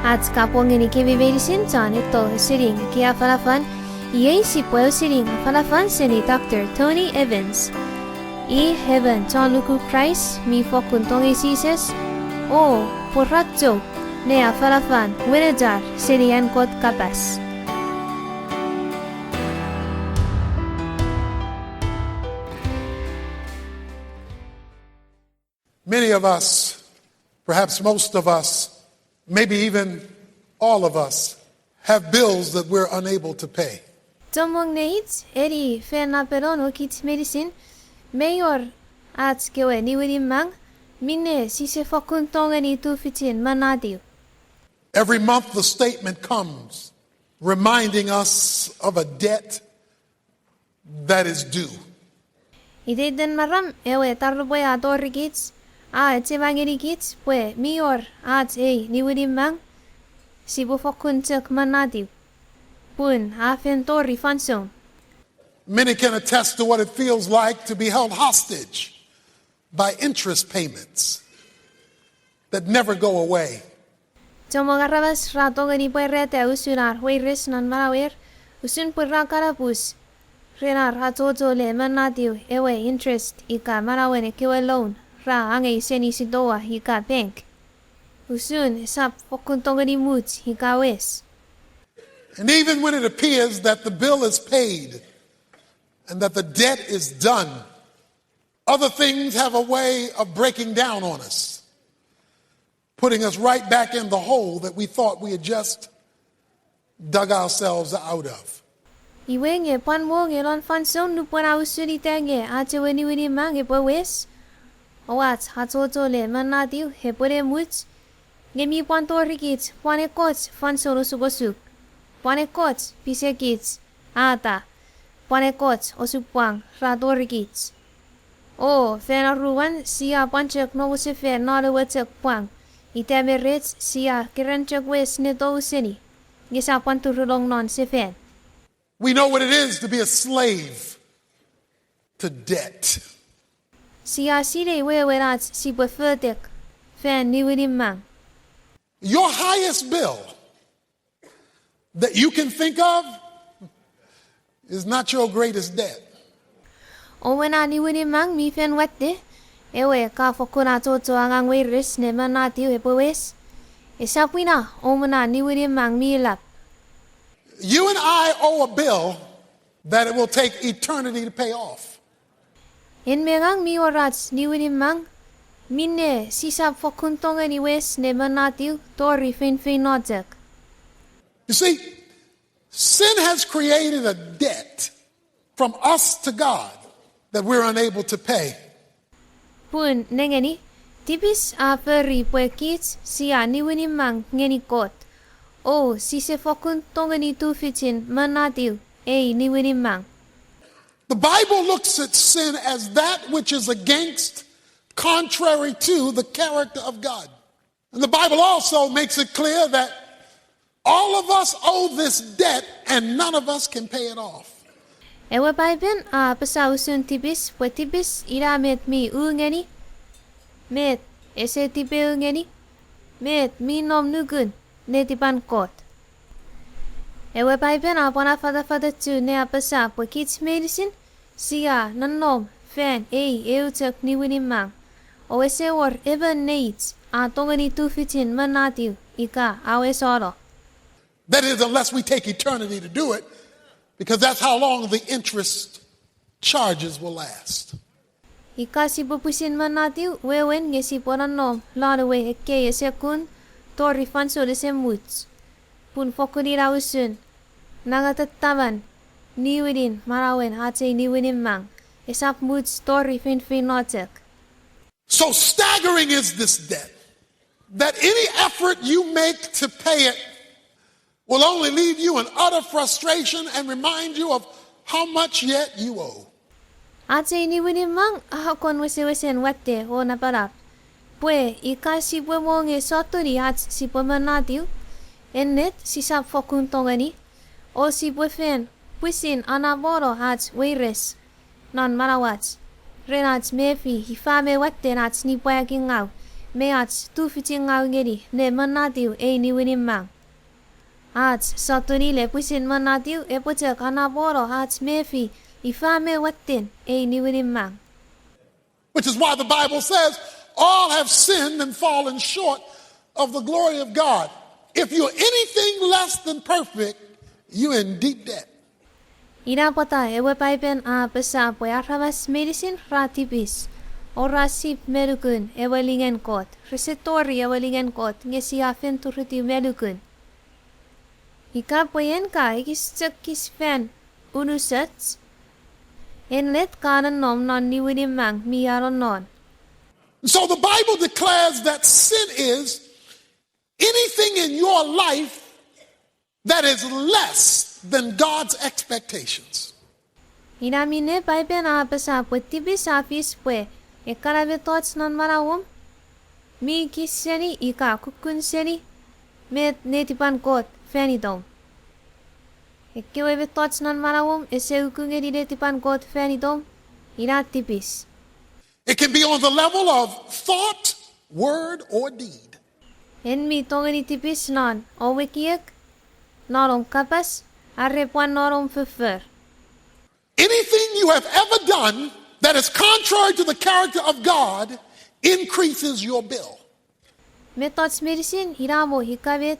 At kapwa ngini kibibelisin tan ito siring kia falafan iay si puew siring falafan sini Dr. Tony Evans. I heaven tan luku Christ mi fokun tong isises o porratjo nea falafan winedar sirian kot kapas. Many of us, perhaps most of us, maybe even all of us, have bills that we're unable to pay. Tomong neits eri fena peron okit medicine mayor at kewe niwiri mang mine sise fokun tongani tu fitin manadiu. Every month the statement comes reminding us of a debt that is due. Ideden maram ewe tarluboy adorigits a etsevangirigits pue mior at niwiri mang sibu fokun tuk manadiu. Pun afen tori fansong. Many can attest to what it feels like to be held hostage by interest payments that never go away. Tomo garabas ratongani pue rete usunar huiris nan marawir usun purra karapus renar hatoto le manadiu ewe interest ika marawene kewe loan ra ange seni sidoa ika bank. Usun sap fokuntongani mut ika wes. And even when it appears that the bill is paid and that the debt is done, other things have a way of breaking down on us, putting us right back in the hole that we thought we had just dug ourselves out of. Iwenge panmo ngelon fansong nupona usuni tenge ache weni mang epo wes. Owat hatoto le manadiu hepore mut. Ngemi pantorikit panekot fansoro sugosuk. Panekot pisekits ata. Panekot osupang radorikits. O fena ruwan siya panchek no usife nare wetek pang. Itemeret siya kirenchek wes neto usini. Gisa panturulong non sifen. We know what it is to be a slave to debt. Siya sire wewerat si beferdek fen niwiri mang. Your highest bill that you can think of is not your greatest debt. O wena niwiri mang mi fen wette ewe ka fokuna toto angang weiris ne manati epowes. Esapwina o mena niwiri mang mi lap. You and I owe a bill that it will take eternity to pay off. En megang mi orats niwiri mang mine sisap fokuntonga ni wes ne manati tori fin notek. You see, sin has created a debt from us to God that we're unable to pay. Pun nengeni tipis a peri puekits siya niwiri mang ngeni kot. O si se fokun tongani tu fitin manatiu niwiri mang. The Bible looks at sin as that which is against, contrary to the character of God. And the Bible also makes it clear that all of us owe this debt and none of us can pay it off. Ewa Bible a pasausun tibis puetibis iramet mi ungeni. Met ese tipe ungeni. Met mi nom nugun. Netipan kot. Ewe Bible a pona fada tu ne apasa puekits medicine siya nanom fen eutek niwiri mang. O ese war even needs a tongani tu fitin manatiu ika awes oro. That is, unless we take eternity to do it, because that's how long the interest charges will last. Ika si pupusin manatiu wewen ngesi pona nom lanawe eke ese kun tori fanso de se muts. Pun fokunira usun. Nangatatawan. Niwidin marawen ate niwidin mang. Esap muts tori fin notek. So staggering is this debt that any effort you make to pay it will only leave you in utter frustration and remind you of how much yet you owe. Ate niwidin mang ahakon wesen wate o naparap. Pue ika si pue monge soturi at si pue manatiu. Ennet si sap fokun tongani. O si pue fen puisin anaboro at weires. Non marawats. Renats mefi hifame wate nats ni pue kingaw. meach tu fiting ngeri ne manatiu e ni winning mang. Ach satuni le pusin manatiu e pocha kanaboro ach mefi ifame watin e ni winning mang. Which is why the Bible says all have sinned and fallen short of the glory of God. If you're anything less than perfect, you're in deep debt. Ina pata ewe paipen a pesa po arhavas medicine ratipis. Ora sip melukun ewe lingen kot. Resetori ewe lingen kot ngesi afen turiti melukun. Ika poyen ka ikis fan unusats. En let kanan nom non ni winim mang mi aron non. So the Bible declares that sin is anything in your life that is less than God's expectations. Inamine paipen a pesa po tibis afis pue. Ekarabe tots non marawum. Mi kiseni ika kukun seni. Met netipan kot fenidom. Ekewebe tots non marawum ese ukungeri netipan kot fenidom. Ina tipis. It can be on the level of thought, word, or deed. En mi tongeni tipis non. Owekiek. Norom kapas. Arrepuan norom fufer. Anything you have ever done that is contrary to the character of God increases your bill. Me tots medicine hiramo hikabet.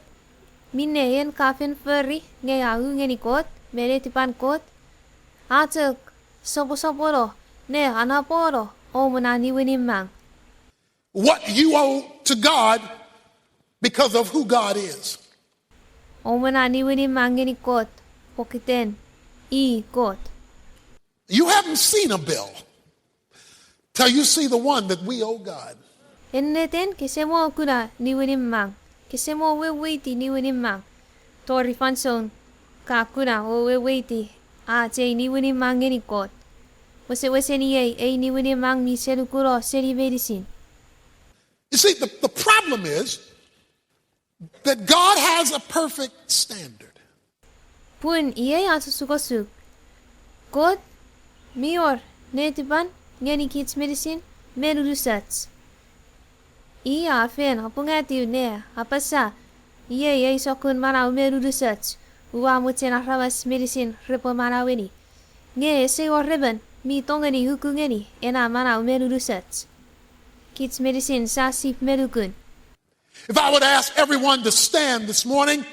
Minne en kafen furry. Ngea ungeni kot. Mere tipan kot. Atuk. Sopo ne anaporo. O manani winim mang. What you owe to God because of who God is. O manani winim mangeni kot. Pokiten. I kot. You haven't seen a bill till you see the one that we owe God. Enneten kesemo kuna ni winim mang. Kesemo we waiti ni winim mang. Tori fanson. Ka kuna o we waiti. A che ni winim mangeni kot. Wese ni e ni winim mang mi serukuro seri medicine. You see, the problem is that God has a perfect standard. Pun iye asusukosuk. Kot. Mior, netipan, ngeni kids medicine, merudusats. Iya afen, apungatiu ne, apasa, iye sokun marau merudusats, uwa mutsen arravas medicine, repo maraweni. Nge ese o reben, mi tongeni hukungeni, ena marau merudusats. Kids medicine sa sip merukun. If I would ask everyone to stand this morning,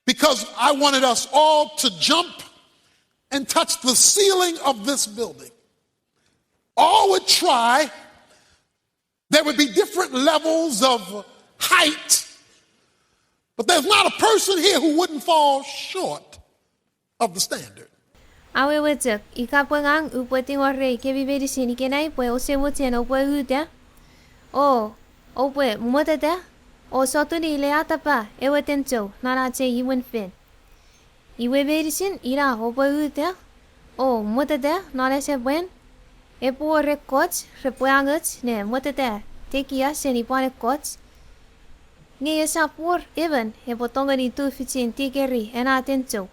because I wanted us all to jump and touch the ceiling of this building. All would try. There would be different levels of height. But there's not a person here who wouldn't fall short of the standard. Awe wetek, ikapengang upeting ore kebi medicine kenai pue ose mutsen opue uta. O, opue mutete. O sotuni le atapa ewe tencho narache iwen fen. Iwe medicine ira opue uta. O mutete narese buen. Epo rekots repuangut ne mutete tekia seni pane kots. Nge esa por even epo tongani tu fitin tikeri ena tencho.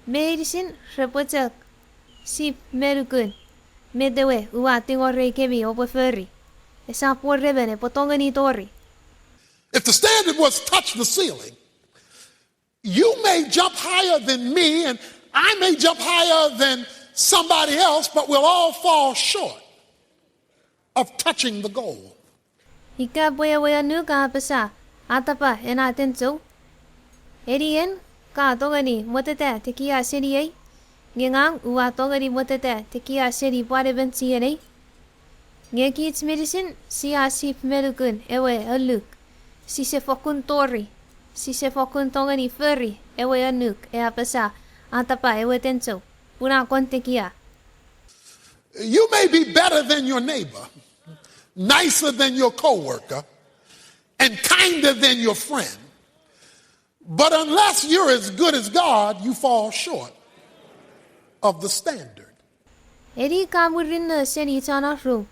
Medicine repotek sip merukun. Medewe uwa tingore kebi opue ferry. Esa por even epo tongani tori. If the standard was touch the ceiling, you may jump higher than me and I may jump higher than somebody else, but we'll all fall short of touching the goal. Ika boya nuka pesa atapa ena tenso. Erien ka tongani motete tekia seri ngengang uwa tongani motete tekia seri pare bensi ene. Ngekits medicine si asip merukun ewe aluk. Si se fokun tori. Si se fokun tongani furry ewe anuk e apesa atapa ewe tenso. Puna kontekia. You may be better than your neighbor, nicer than your coworker, and kinder than your friend. But unless you're as good as God, you fall short of the standard. Eri kamurin seni tana ru.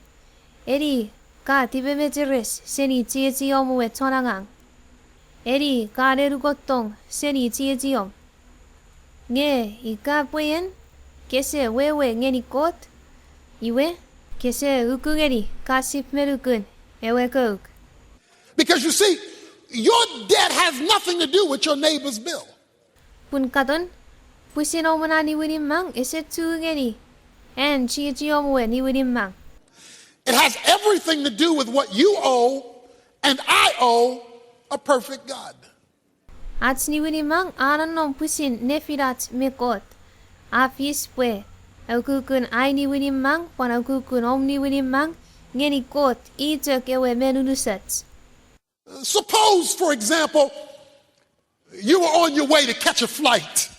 Eri ka tibe mejeres seni tieti omu e tonangang. Eri ka nerugotong seni tieti om. Nge ika puyen kese wewe ngeni kot. Iwe kese ukungeri kasip merukun ewe kouk. Because you see, your debt has nothing to do with your neighbor's bill. Pun katon, pusin o muna ni winim mang, ese tu ngeni. En chi o mo ni winim mang. It has everything to do with what you owe and I owe a perfect God. At ni winim mang, anan nom pusin nefirat mekot. Afis pwe. Au kukun ay ni winim mang, pan au kukun om ni winim mang, ngeni kot, itek ewe menunusat. Suppose, for example, you were on your way to catch a flight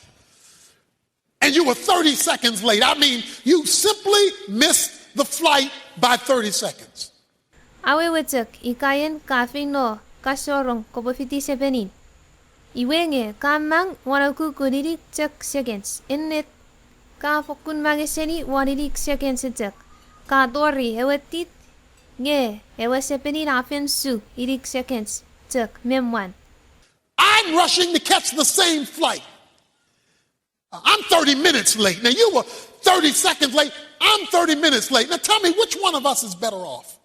and you were 30 seconds late. I mean, you simply missed the flight by 30 seconds. Awe wetek, ikayen kafing no, kasorong, kopo 57. Iwenge, kamang, wana kukunirik tek seconds. Innet, ka fokun mageseni, wanirik seconds tek. Ka dori, ewetit, nge, ewe sepenin afen su, irik seconds tek, memwan. I'm rushing to catch the same flight. I'm 30 minutes late. Now, you were 30 seconds late. I'm 30 minutes late. Now, tell me, which one of us is better off?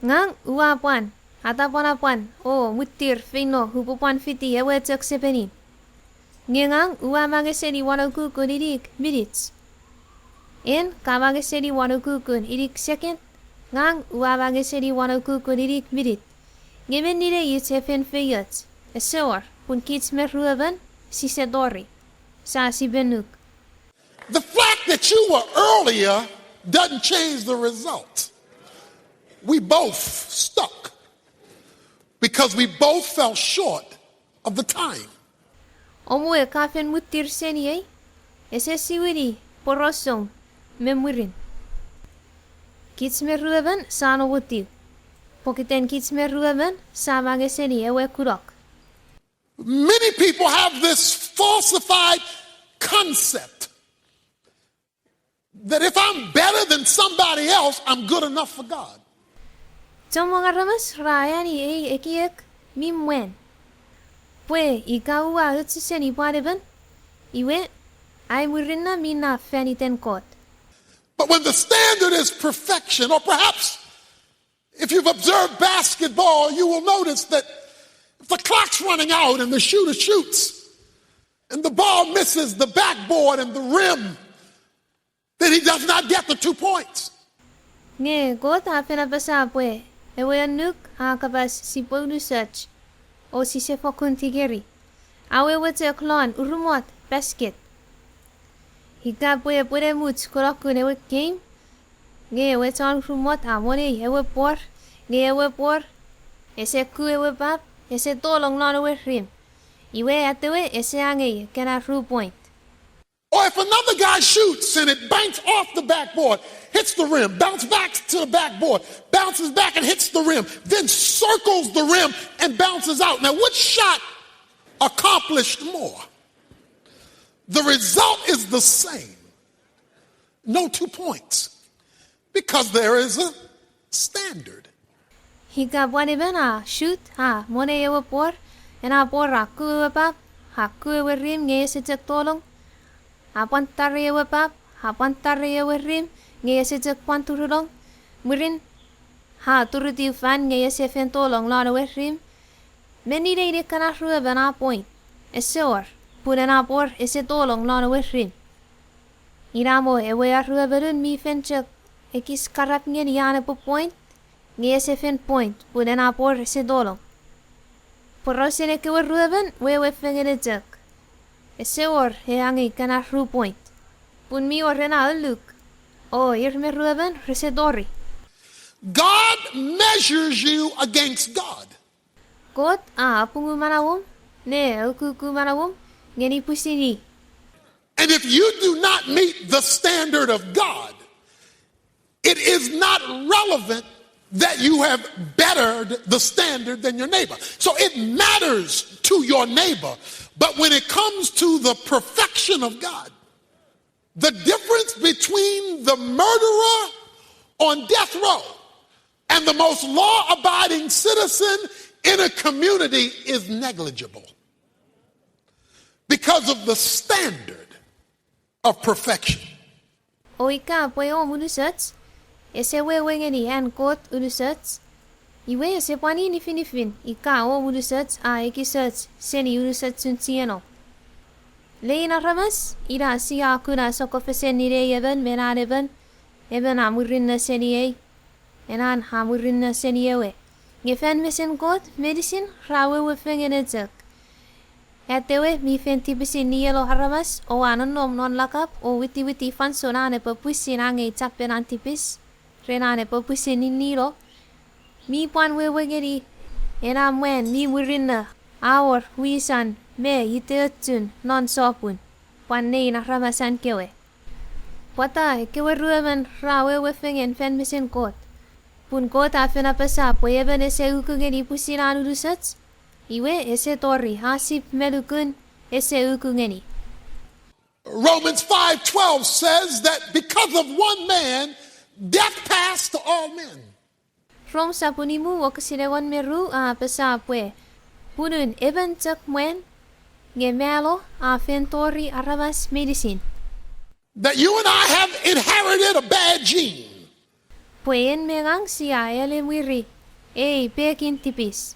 Ngang, uwapuan, atapuanapuan, o mutir, fino, hupupuan fiti, ewe tek sepenin. Ngang, uwamageseni wanokukun irik minutes. En, kamageseni wanokukun irik second. Ngang, uwamageseni wanokukun irik minute. Ngemen nire yitsefen feyot. Esor, pun kits merruaban, si sedori. Sa si benuk. The fact that you were earlier doesn't change the result. We both stuck because we both fell short of the time. Omwe kafen mutir seni ay. Ese siwiri, porosong, memurin. Kits merruaban, sa no wutiv. Pokiten kits merruaban, sa mageseni ewe kurok. Many people have this falsified concept that if I'm better than somebody else, I'm good enough for God. Tomo ngaramas raya ni ekiek mimwen. Pwe ikawa utsisen ipadeban. Iwe ay murina mina faniten kot. But when the standard is perfection, or perhaps if you've observed basketball, you will notice that if the clock's running out and the shooter shoots and the ball misses the backboard and the rim, then he does not get the 2 points. Nge kot hapena basa pwe. Ewe anuk hakabas si ponu search. O si se fokun tigeri. Awe wete klon urumot basket. Hika pwe pwede muts korokun ewe game. Nge ewe ton urumot amone ewe por. Nge ewe por. Ese ku ewe bab. Ese tolong non ewe rim. Iwe atewe ese ange kena ru point. Or if another guy shoots and it banks off the backboard, hits the rim, bounces back to the backboard, bounces back and hits the rim, then circles the rim and bounces out. Now, which shot accomplished more? The result is the same. No 2 points. Because there is a standard. Hika bwane bena shoot ha mone ewe por. Ena por haku ewe pap. Haku ewe rim nge ese tek tolong. Hapan tari ewe pap. Hapan tari ewe rim nge ese tek pan turulong. Murin ha turuti fan nge ese fen tolong lan ewe rim. Meni de ide kana rue bena point. Ese or. Puna por ese tolong lan ewe rim. Iramo ewe arrue berun mi fen chek. Ekis karap nge ni ane po point. Nge ese fen point. Puna por ese tolong. Porosene ke ruben we fengene jak. Ese or he angi kana ru point. Pun mi orena look. Oh, irme ruben resedori. God measures you against God. God pungu manawum. Ne ukuku manawum. Ngeni pusini. And if you do not meet the standard of God, it is not relevant that you have bettered the standard than your neighbor. So it matters to your neighbor. But when it comes to the perfection of God, the difference between the murderer on death row and the most law-abiding citizen in a community is negligible because of the standard of perfection. Oika pueo munusats. Ese we wengeni an kot unusats. Iwe se pani nifin ika o udusat a ekisat seni udusat suntieno. Leina ramas ira siya akuna sokofesen nire yeben menareben eben amurin na seniye enan hamurin na seniyewe. Gefen mesen god medicine rawe wefengen etzek. Yatewe mi fenti bisin nielo haramas o anon nom non lakap o witi fan sonane papusin ange tapen antipis renane papusin nilo. Mi pan wewegeri ena mwen mi murinna awor wisan me yiteutun non sopun pan nei na ramasan kewe. Pata kewe ruemen rawe wefengen fen misen kot. Pun kot afen apasa po eben ese ukungeni pusinan udusats. Iwe ese tori hasip melukun ese ukungeni. Romans 5:12 says that because of one man, death passed to all men. From sa punimu o kasilewan meru a pasa pwe. Punun eben tek mwen gemelo a fentori arabas medicine. That you and I have inherited a bad gene. Puen megang siya ele wiri. Pekin tipis.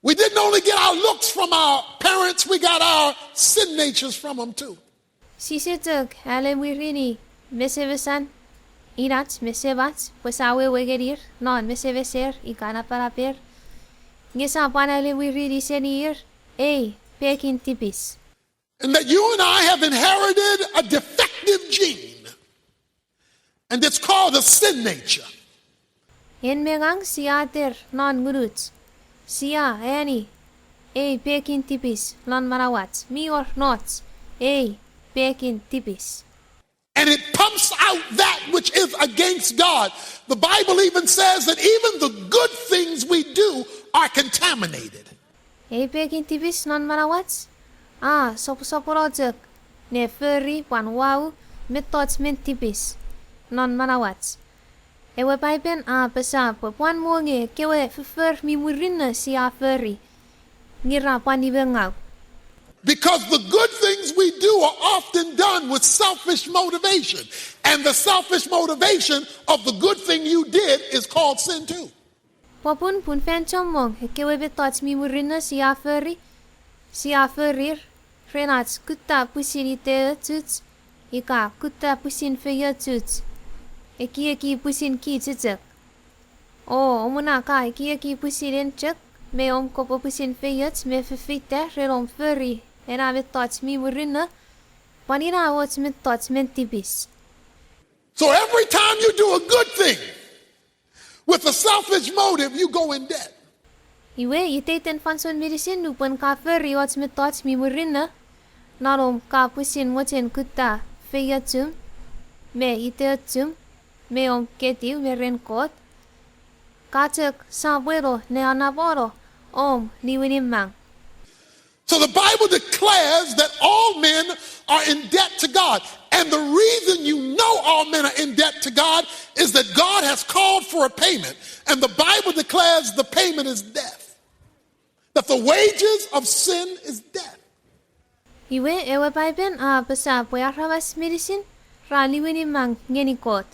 We didn't only get our looks from our parents, we got our sin natures from them too. Sisituk ele wiri ni mesevesan. Irat mesevat pues awe wegerir non meseveser ikana paraper. Ngesa panale wiri di senir. Pekin tipis. And that you and I have inherited a defective gene. And it's called a sin nature. En megang siater non gurut. Sia ani. Pekin tipis non marawat. Mi or not. Pekin tipis. And it pumps out that which is against God. The Bible even says that even the good things we do are contaminated. Pekin tipis non marawat. Soporojek. Ne furry wan wau metots men tipis. Non marawat. Ewe paipen pesa puan monge kewe fur mi murinna si furry. Ngira pan ibengau. Because the good things we do are often done with selfish motivation. And the selfish motivation of the good thing you did is called sin too. Popun pun fen chomong kewe betots mi murinna si furry. Si furrir. Renats kutta pusin ite tuts. Ika kutta pusin feya tuts. Eki pusin ki tsutsuk. Omuna ka eki pusin chuk. Me kopo pusin feyat me fefite relom furry. Ena met tots mi murinna. Panina wats met tots men tipis. So every time you do a good thing with a selfish motive, you go in debt. Iwe iteten fanson medicine nupan ka furry wats met tots mi murinna. Narom ka pusin moten kutta feyatum. Me itetum. Me ketiu me renkot. Katek sabuelo ne anaboro ni winimang. So the Bible declares that all men are in debt to God. And the reason you know all men are in debt to God is that God has called for a payment. And the Bible declares the payment is death. That the wages of sin is death. Iwe ewe paipen pesa poyarabas medicine rani winimang ngenikot.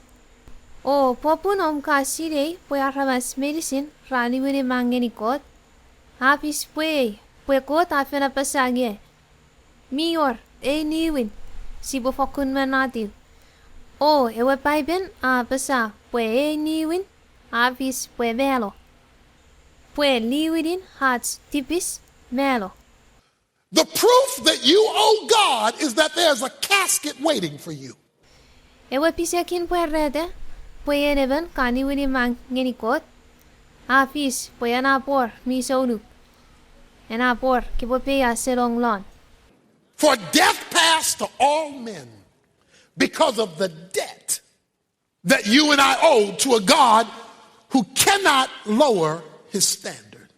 Popun kasire poyarabas medicine rani winimang ngenikot. Hapis Puekot afena pasage. Mior, niwin. Sibo fokun manatil. Ewe paiben pasa. Niwin. Avis melo. Liwidin hats tipis melo. The proof that you owe God is that there's a casket waiting for you. Ewe pisekin puerrede. Pueneven kaniwini mang ngenikot. Afis puyanapor misonuk. And apor kipopeya selong lon. For death passed to all men because of the debt that you and I owe to a God who cannot lower his standard.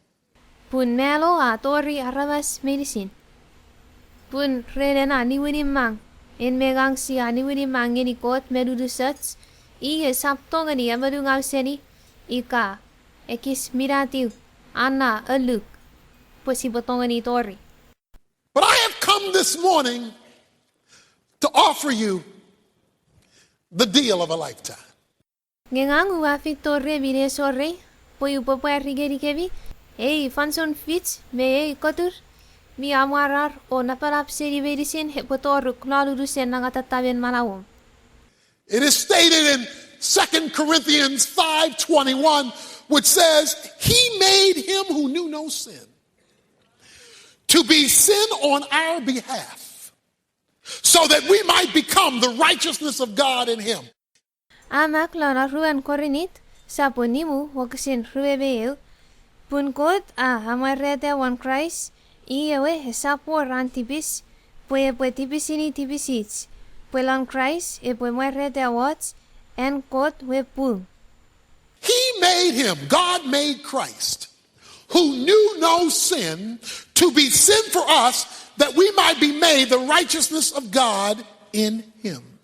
Pun melo atori arabas medicine. Pun redena niwinim mang. En megang siya niwinim mang ngenikot medudusats. Iye saptong ani amadungaw seni. Ika ekis miratiu. Anna aluk. But I have come this morning to offer you the deal of a lifetime. Ngengang uafit torre bile sorre poi upapa rigeri kevi. Ei fanson fit me ei kotur. Mi amarar o naparap seri verisin he potoruk nalurusen nangatataben manawom. It is stated in 2 Corinthians 5:21, which says, he made him who knew no sin to be sin on our behalf, so that we might become the righteousness of God in him. Amak lana ruan korinit sa ponimu wakasin ruebeu punkot amarete wan Christ iyewe hesapo rantibis pue tipisini tipisits puelan Christ e pue muerete awats en kot we pung. He made him, God made Christ, who knew no sin, to be sin for us, that we might be made the righteousness of God in him.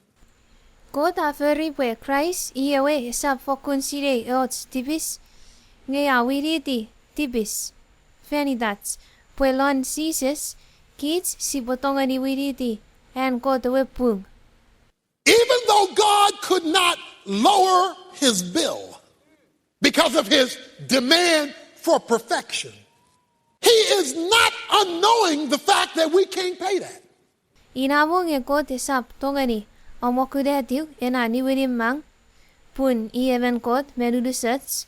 Kot aferi pue Christ iyewe hesap fokun sire ots tibis nge awiriti tibis fenidats puelon sises kids si botongan iwiriti en kot we pung. Even though God could not lower his bill because of his demand for perfection, he is not unknowing the fact that we can't pay that. Inabong e kot hesap tongani omokudetiu ena niwirim mang pun ieven kot menudusets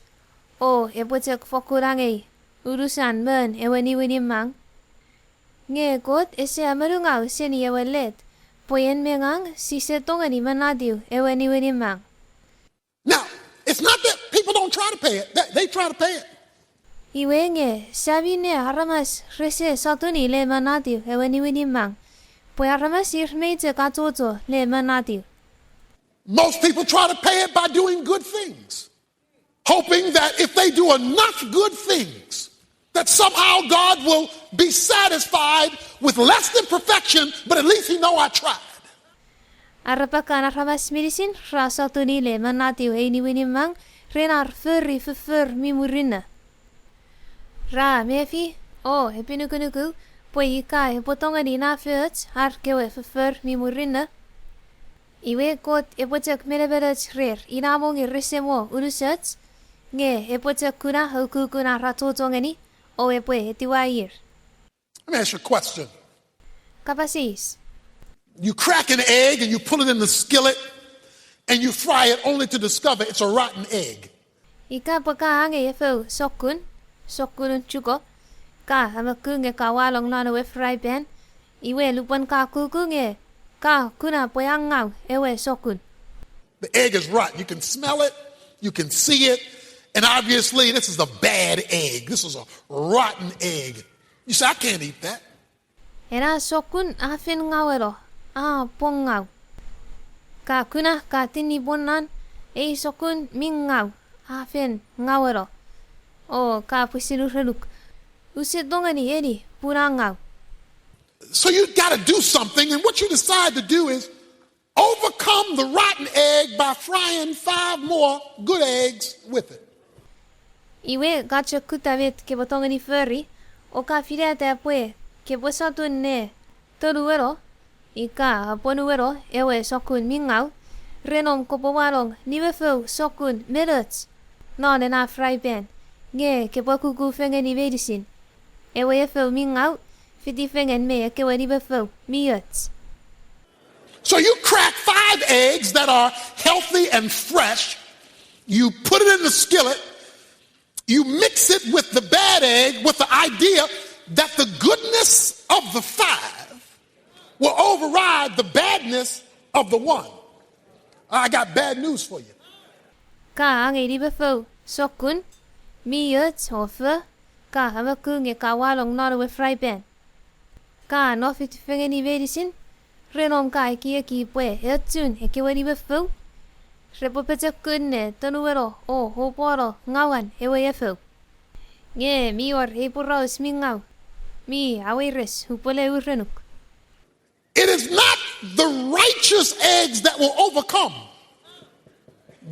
o epotek fokurangai urusan men ewen niwirim mang nge kot ese amarungau seni ewelet poyen mengang si setongani manatiu ewen niwirim mang. Now, it's not that people don't try to pay it. They try to pay it. Iwe nge sabine haramas rese satuni le manatiu ewen niwirim mang poy haramas irmeite katoto le manatiu. Most people try to pay it by doing good things, hoping that if they do enough good things, that somehow God will be satisfied with less than perfection, but at least he know I tried. Arapakan haramas medisin rasa tuni le manatiu e niwirim mang renar furri fur mimurina. Ra mefi o epinukunuku poy ika epotongani na furt har kewe fur mimurina. Iwe kot epotek mereberets rer inamong iresemo urusets nge epotek kuna hukukuna ratotongani o epoe etiwair. Let me ask you a question. Kapasis. You crack an egg and you pull it in the skillet and you fry it only to discover it's a rotten egg. Ika paka ange efo sokun chuko ka hamakung e kawalong lana we fry pan iwe lupan ka kukung e ka kuna poyangau ewe sokun. The egg is rotten. You can smell it, you can see it, and obviously this is a bad egg. This is a rotten egg. You say, I can't eat that. Era sokun afin ngawero pongau. Ka kuna ka tini bonan e sokun mingau afin ngawero. O ka pusilureluk. Usidongani eri purangau. So you got to do something, and what you decide to do is overcome the rotten egg by frying 5 more good eggs with it. Iwe gacha kutavet ke botongani furry o ka fireta apue ke bosatun ne toruero ika ponuero ewe sokun mingau renom kopowalong niwefo sokun minutes non na fry pan nge ke bokuku fengeni medisin ewe efo mingau fiti fengen me ke wani befo minutes. So you crack 5 eggs that are healthy and fresh, you put it in the skillet, you mix it with the bad egg with the idea that the goodness of the 5 will override the badness of the 1. I got bad news for you. Ka ang befo sokun minutes hofe ka hamakung e kawalong not with fry pan. Ka no fiti fengeni medisin renom ka ki pue etun e ke wani befo repopete kunne tonuero o hoporo ngawan ewe efo nge mi or e porros mingau mi awires hupole urenuk. It is not the righteous eggs that will overcome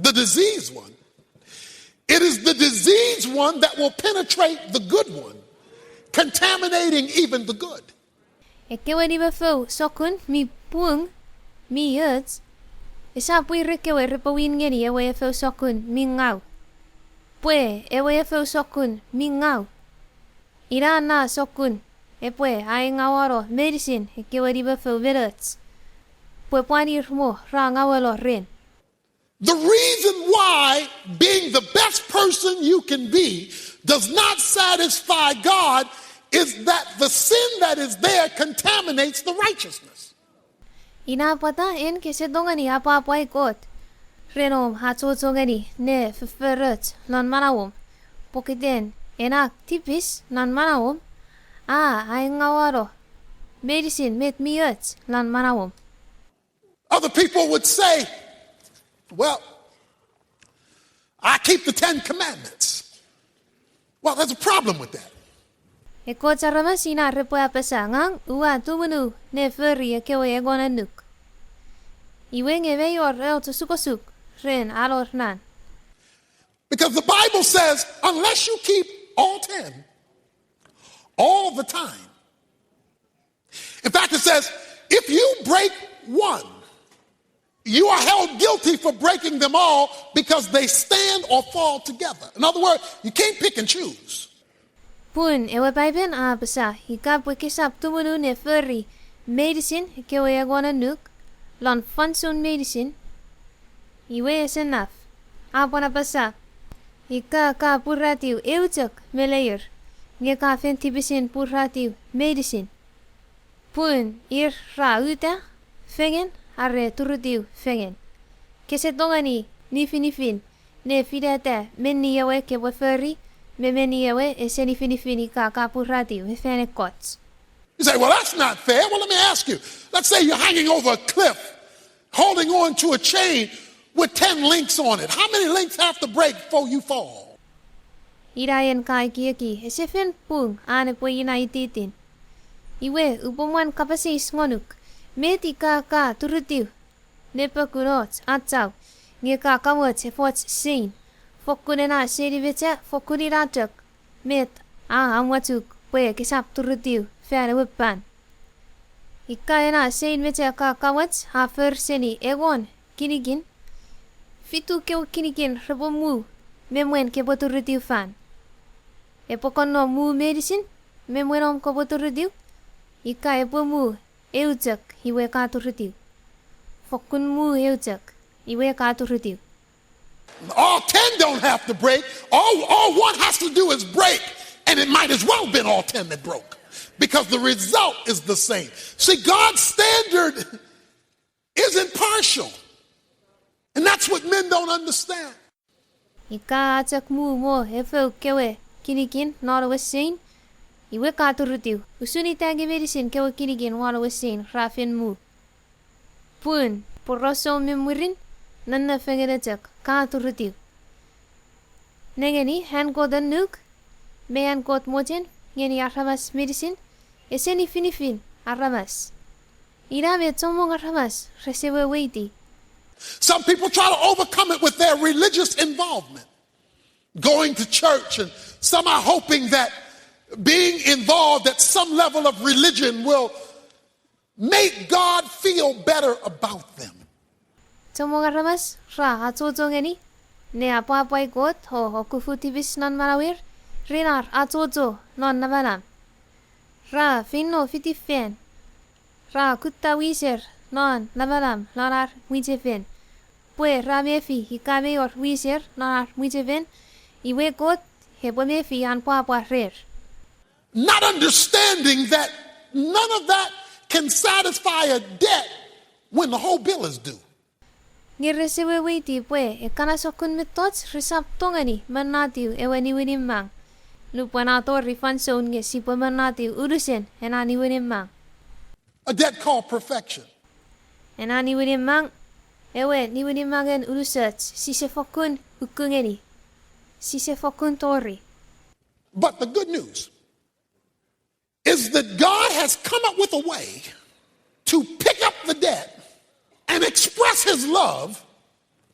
the diseased one. It is the diseased one that will penetrate the good one, contaminating even the good. E ke wani befo sokun mi puung mi yets isa pui rekewe repawin ngeni ewe efo sokun mingau Pue ewe efo sokun mingau. Ira na sokun. Pue ai ngawaro medicine kewe riba fo virats. Pue puani mo ra ngawalo rin. The reason why being the best person you can be does not satisfy God is that the sin that is there contaminates the righteousness. Ina pata en kese dongani apa ikot. Renom hatsogani ne feferet non manawom. Pokiten enak tipis non manawom. Ai ngawaro. Medicine met miut non manawom. Other people would say, well, I keep the 10 Commandments. Well, there's a problem with that. Eko carama sina repo apesa ngang ua tubunu ne feri kewe egona nuk. Iwe ngeve yor el sukosuk ren alor nan. Because the Bible says, unless you keep all 10, all the time. In fact, it says, if you break one, you are held guilty for breaking them all because they stand or fall together. In other words, you can't pick and choose. Pun ewe baiben apesa hikap wekisap tubunu ne feri medicine kewe egona nuk lon fansun medicine. Iwe esenaf. Apona pasa hika ka puratiu eucok meleir. Nge ka fentibisin puratiu medicine. Pun ir ra uta fengen arre turutiu fengen. Kese tongani nifin ne fidata menni yawe ke weferi me menni yawe eseni finifini ka puratiu fene kots. You say, well, that's not fair. Well, let me ask you. Let's say you're hanging over a cliff, holding on to a chain with 10 links on it. How many links have to break before you fall? Irayan kai kiaki esefen pung ane po ititin. Iwe upoman kapasis ngonuk. Meti ka turutiu. Nepa kunot atsaw. Nge ka kamot se fots sin. Fokunena seri vecha fokuniratok. Met amwatuk pue kisap turutiu. Fere wipan. Ika ena sein vecha ka kamot hafer seni egon kinigin. Fitu keo kinigin rebo mu. Memwen ke boturutiu fan. Epokon no mu medicine. Memwenom ko boturutiu. Ika epo mu. Eujak, iwe ka turutiu. Fokun mu eujak, iwe ka turutiu. All 10 don't have to break. All one has to do is break. And it might as well been all 10 that broke. Because the result is the same. See, God's standard is impartial. And that's what men don't understand. Ika achak mu mo efeu kewe kinikin nora wesin. Iwe ka turutiu. Usuni tangi medicine kewe kinigin wala wesin rafin mu. Pun poroso memurin nanna fengerejak ka turutiu. Nengeni han ko dan nuk me han kot mojen ngeni arramas medicine eseni finifin arramas. Ira me tomong arramas recebe weiti. Some people try to overcome it with their religious involvement. Going to church, and some are hoping that being involved at some level of religion will make God feel better about them. Tomong arramas ra atsojongeni ne apa ikot ho kufutibis non malawir rinar atsojo non navalam. Ra finno fitifen. Ra kutta wiser non navalam lonar wijefen. Pue ra mefi hikame or wiser lonar wijefen. Iwe kot hebo mefi anpa rer. Not understanding that none of that can satisfy a debt when the whole bill is due. Ngiresewe weiti pue ekana sokun metots risap tongani manatiu eweni winimang. Lupanato rifanson nge sipo manatiu urusen enani winimang. A debt called perfection. Enani winimang ewe ni winimangen urusat sise fokun ukungeni. Sise fokun tori. But the good news is that God has come up with a way to pick up the debt and express his love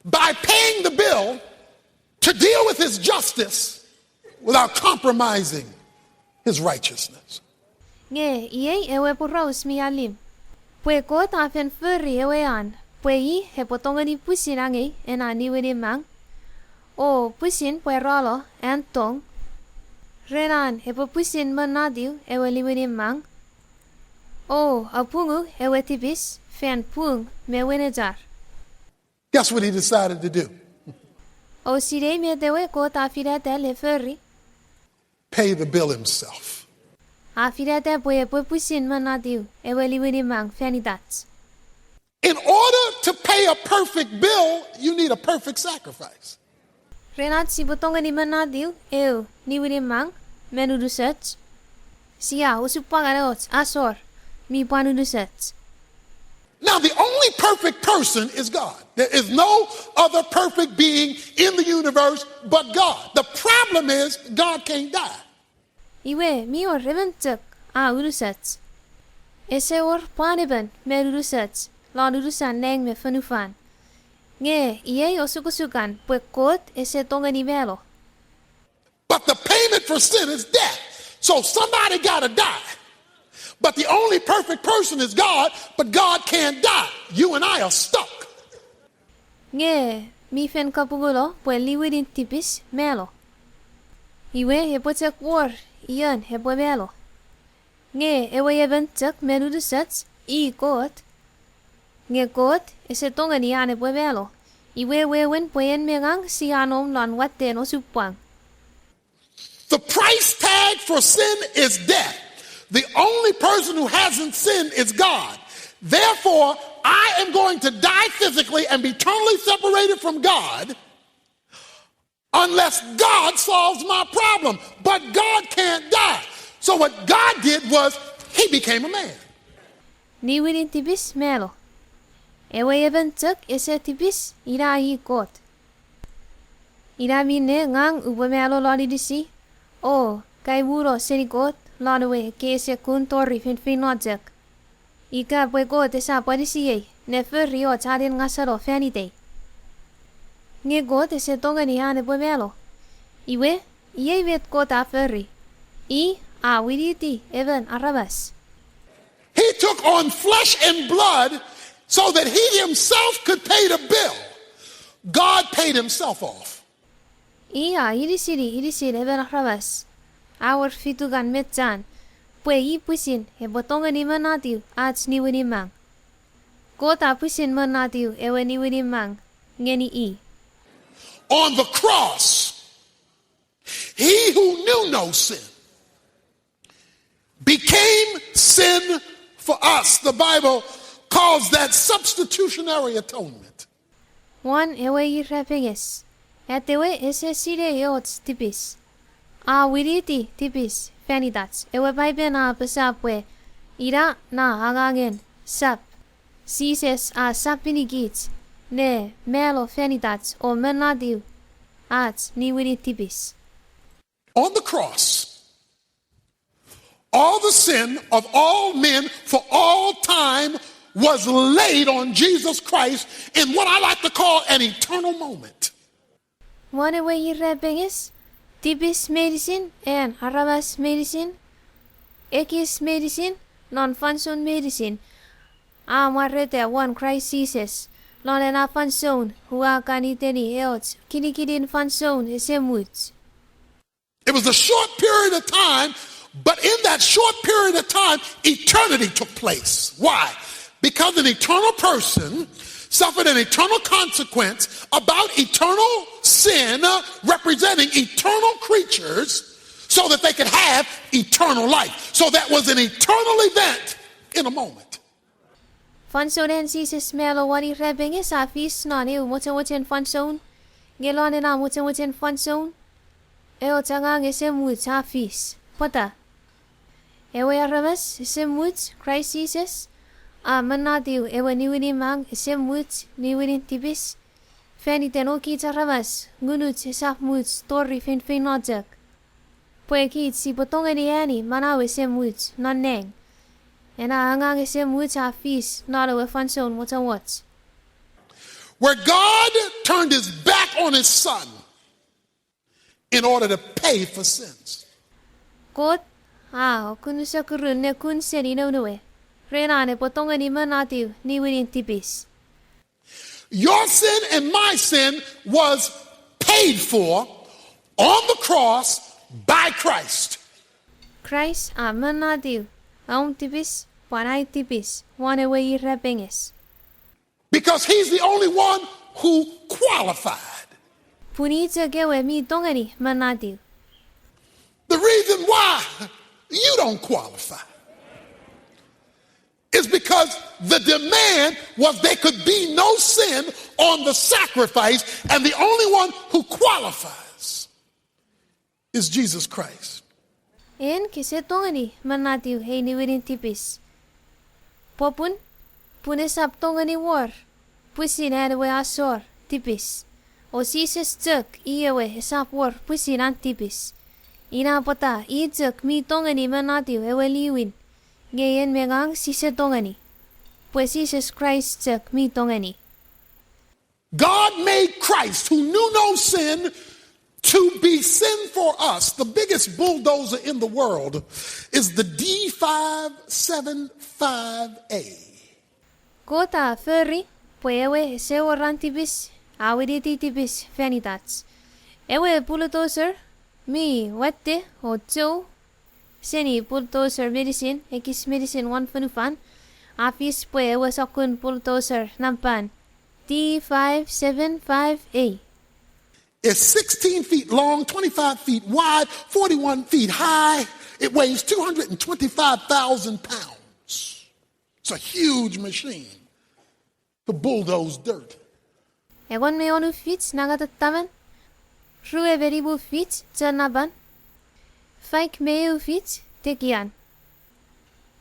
by paying the bill to deal with his justice without compromising his righteousness. Nge iei ewe puraus mi alim. Pue ko tafen furri ewe an. Pue I he potongani pusinangi enani winimang. O pusin puerolo antong. Renan hepo pusin manadiu ewe liwini mang. O apungu ewe tipis fan pung me wenejar. Guess what he decided to do? O sirei me dewe ko ta firete le ferri. Pay the bill himself. A firete boye po pusin manadiu ewe liwini mang fanidats. In order to pay a perfect bill, you need a perfect sacrifice. Renat si botonga ni manadiu eu liwini mang menudusets. Sia usupanganots asor mi panudusets. Now, the only perfect person is God. There is no other perfect being in the universe but God. The problem is God can't die. Iwe mi or reventuk a udusets. Ese or paniben merudusets. La udusan neng me fanufan. Nge iye osukusukan pwekot ese tonga ni velo. But the payment for sin is death. So somebody got to die. But the only perfect person is God, but God can't die. You and I are stuck. Nge mi fen kapugulo pwe liwidin tipis melo. Iwe hepotek war iyan hepwe melo. Nge ewe yeventuk merudusets I kot. Nge kot ese tonga ni ane pwe melo. Iwe wewen pwen megang si anom lan waten o supwang. The price tag for sin is death. The only person who hasn't sinned is God. Therefore, I am going to die physically and be totally separated from God unless God solves my problem. But God can't die. So what God did was he became a man. Ni widin tipis melo. Ewe yeventuk ese tipis ira hi kot. Ira mine ngang uwe melo lodi disi. O, kai wuro seri kot. Lanawe ke ese kun torri fin logic. Ika pwe kot esa padisiye ne ferri o chadin ngasaro fanite. Nge kot ese tonga ni hane pwe melo. Iwe, iye vet kot a ferri. I a widiti even arabas. He took on flesh and blood so that he himself could pay the bill. God paid himself off. I a irisiri even arabas. Our fitugan metjan. Pwe I pusin he botonga ni manatiu ats ni wini mang. Kota pusin manatiu ewe ni wini mang. Ngeni I. On the cross, he who knew no sin became sin for us. The Bible calls that substitutionary atonement. One ewe I repenges. Etewe ese sire yots tipis. A wiriti tipis fanidats ewe baibe na pesapwe ira na agangen sap sises a sapinigits ne melo fanidats o menadiu at ni wiriti tipis. On the cross, all the sin of all men for all time was laid on Jesus Christ in what I like to call an eternal moment. One ewe I repenges tipis medicine and arabas medicine, ekis medicine, non-function medicine. Amarete one crisis, non en function, hua kaniteni eots, kinikidin function esemuts. It was a short period of time, but in that short period of time, eternity took place. Why? Because an eternal person suffered an eternal consequence about eternal sin, representing eternal creatures, so that they could have eternal life. So that was an eternal event in a moment. Fansonen is melo wari rebeng is a feast non eu moten fanson. Gelon en a moten fanson. Eo tangang esemut a feast. Pota. Ewe arabas esemut crisis. A manatiu ewe niwini mang esemut niwini tibis. Feni tenoki tarabas. Gunut esafmut torri fin nojak. Poekit si potonga ni ani manaw esemut non neng. En a hangang esemut a feast not a fanson what. Where God turned his back on his son in order to pay for sins. Kot kunusa kurun ne kun seri no noe. Rena ne potonga ni manatiu niwini tibis. Your sin and my sin was paid paid for on the cross by Christ. Christ a manadiu, aum tipis, panai tipis, one away irrepengis. Because he's the only one who qualified. Punita gewe mi tongani manadiu. The reason why you don't qualify is because the demand was there could be no sin on the sacrifice, and the only one who qualifies is Jesus Christ. En kise tongani manadiu hei ni wirin tipis. Popun, punesap tongani war, pusin edewe asor tipis. O sises tuk iyewe hesap war pusin an tipis. Ina pota I tuk mi tongani manadiu ewe liwin. Ngayon megang sise tongani. Pues Jesus Christ tuk mi tongani. God made Christ, who knew no sin, to be sin for us. The biggest bulldozer in the world is the D575A. Kota ferry, puewe se orantibis, awiditi tibis fenitats. Ewe bulldozer, mi wette o tso, seni bulldozer medicine, ekis medicine 1 afis puewe sokun bulldozer nampan, D575A. It's 16 feet long, 25 feet wide, 41 feet high. It weighs 225,000 pounds. It's a huge machine to bulldoze dirt. Egon me onu fit nagatattavan. Rue veribu fit janaban. Faik meu fit tekian.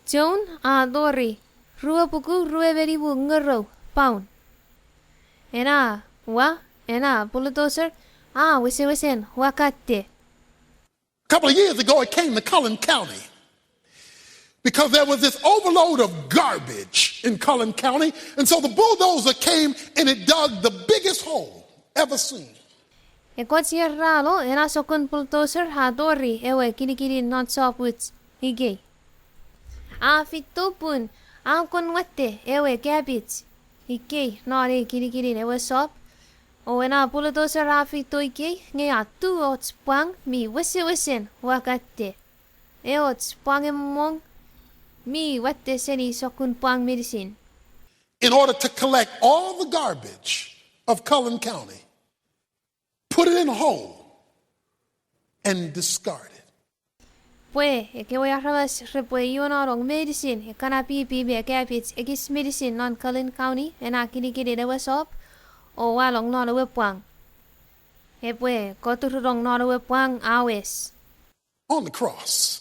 Joan a dori. Rue buku rue veribu ngero pound. Ena bulldozer. Wisen wakate. A couple of years ago, it came to Cullen County because there was this overload of garbage in Cullen County. And so the bulldozer came and it dug the biggest hole ever seen. Ekot sierralo ena sokun bulldozer hadori ewe kiri non sopwits hige. Fitopun kon wette ewe gabits hige nore kiri ewe sop. O ena bulldozer fito ige nge atu ots pang mi wisen wakate. Ots pang emong mi watte seni sokun pang medicine. In order to collect all the garbage of Cullen County, put it in a hole, and discard it. Pue, que voy a rabas repueyo no rong medicine, kana pi be capits, egis medicine non Cullen County, and a kiri de wasop, o walong no we puang. Pue, go to rong no we puang awes. On the cross,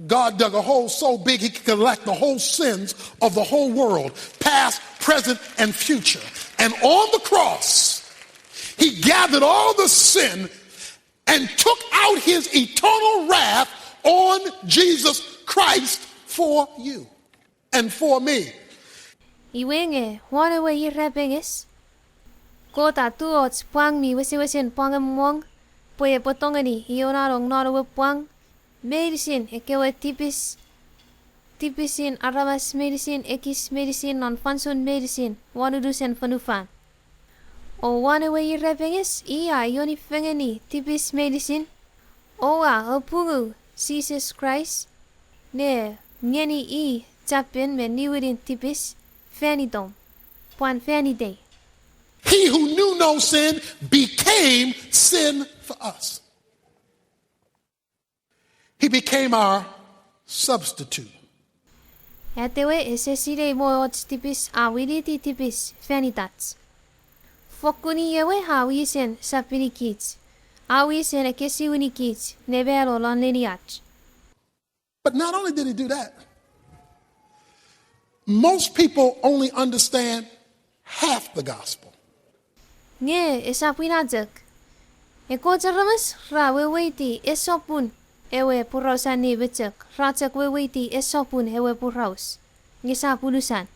God dug a hole so big he could collect the whole sins of the whole world, past, present, and future. And on the cross, he gathered all the sin and took out his eternal wrath on Jesus Christ for you and for me. Iwenge, wane we irrepengis. Kota tuots puang mi wisen puang pue potongani ionarong no puang. Medicine ekewe tipisin aramas medicine ekis medicine non fansun medicine wanudusen fanufan. O wane we irrepengis ioni fengeni tipis medicine. Oa opungu Jesus Christ ne ngeni chapin me niwidin tipis fanidom puan faniday. He who knew no sin became sin for us. He became our substitute. Etewe esesire moot tipis awiditi tipis fanitats. Fokuni yewe hawisen sapinikits. Awisen ekesiunikits nebero lon liniach. But not only did he do that, most people only understand half the gospel. Nge esapinajak. Eko jaramas raweweiti esopun. Ewe purosani becek, racak weweiti esopun ewe puros. Ngisa pulusan.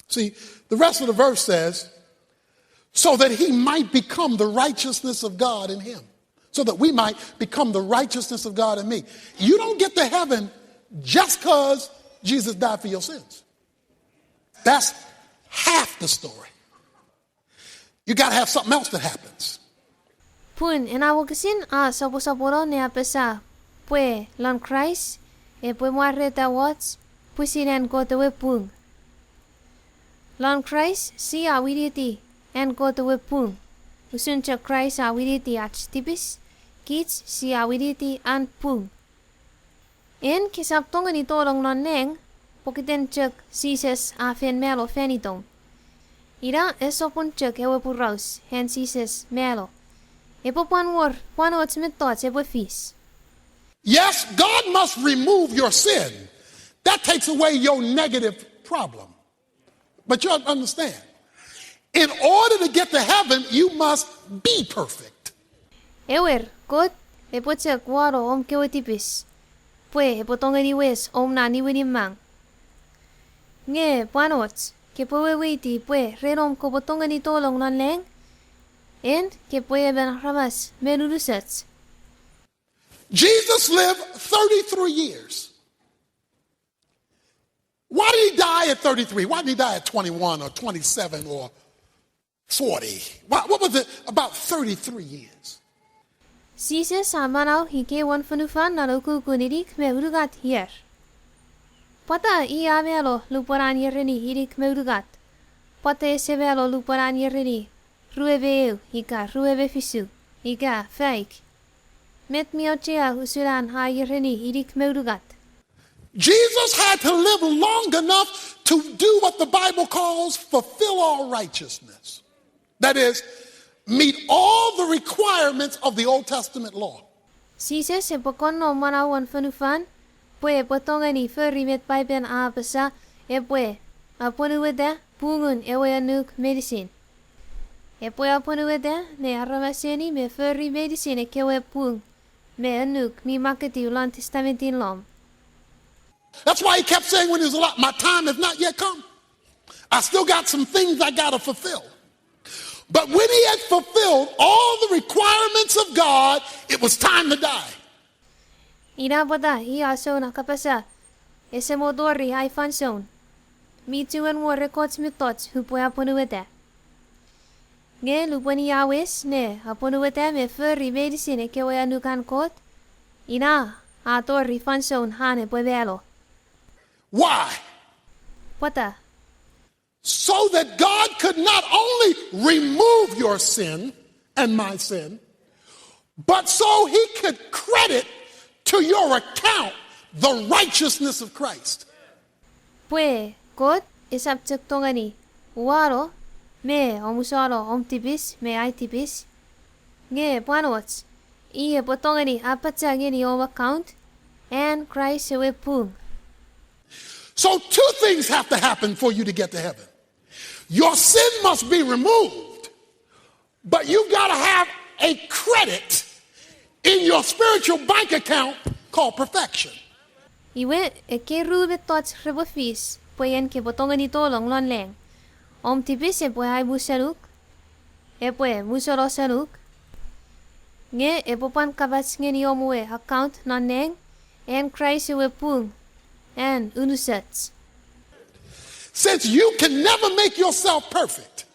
See, the rest of the verse says, so that he might become the righteousness of God in him. So that we might become the righteousness of God in me. You don't get to heaven just because Jesus died for your sins. That's half the story. You got to have something else that happens. Pun enawokasin sapo-saporo ne apesa pue lon Christ pue muarreta watch pusinan ko tewe pung. Lon Christ si awiditi en ko tewe pung. Usuncha Christ awiditi ach tipis kits si awiditi an pung. En kisap tongan itolong non neng pokiten chek sises afen melo fenitong. Ira esopun chek ewe puraus hen sises melo. Epo puan ots mit thoughts epo fis. Yes, God must remove your sin. That takes away your negative problem. But you understand, in order to get to heaven, you must be perfect. Ewer, kot, epo chek waro om kewe tipis. Pue epo tongani wes om na niwini mang. Nge puan ots, ke pue weiti pue renom ko potongani tolong non leng. En que puede ben ramas menudusets. Jesus lived 33 years. Why did he die at 33? Why didn't he die at 21 or 27 or 40? What was it about 33 years? Jesus amanau hike wan fanufan na loku kunirik me urugat hier. Pata ia melo luparan yereni hirik me urugat. Pata sevelo luparan yereni. Rueveu, ika rueve fisu, ika fake. Met miochea usuran ha yereni irik meurugat. Jesus had to live long enough to do what the Bible calls fulfill all righteousness. That is, meet all the requirements of the Old Testament law. Sise se pokono manawan fanufan, pue potongani furrimet paipen apasa, pue aponuweda pungun ewe anuk medicine. Epo aponuweda ne aramaseni me furry medicine kewe pung me anuk mi makati ulan testamentin lom. That's why he kept saying when he was alive, my time has not yet come. I still got some things I got to fulfill. But when he had fulfilled all the requirements of God, it was time to die. Ina boda hi aso nakapasa. Ese modori ay fanson. Mi tuan mo records mi thoughts hupo aponuweda. Nge lupani awes ne aponuweda me furry medicine kewe anukan kot. Ina atori fanson hane puebelo. Why? Pota. So that God could not only remove your sin and my sin, but so he could credit to your account the righteousness of Christ. Pue, kot isap tongani. Waro, me omusalo omtibis, me aitibis. Nge panots, iye potongani apatagini om account, and Christ ewe pung. So two things have to happen for you to get to heaven. Your sin must be removed, but you've got to have a credit in your spiritual bank account called perfection. Iwe eke rube tots rebofis, puyen ke potongani tolong lon leng. Om tipis e pue hai musanuk, e pue musoro sanuk. Nge e popan kabats ngeni omwe account non neng, and Christ ewe pung, and unusets. Since you can never make yourself perfect,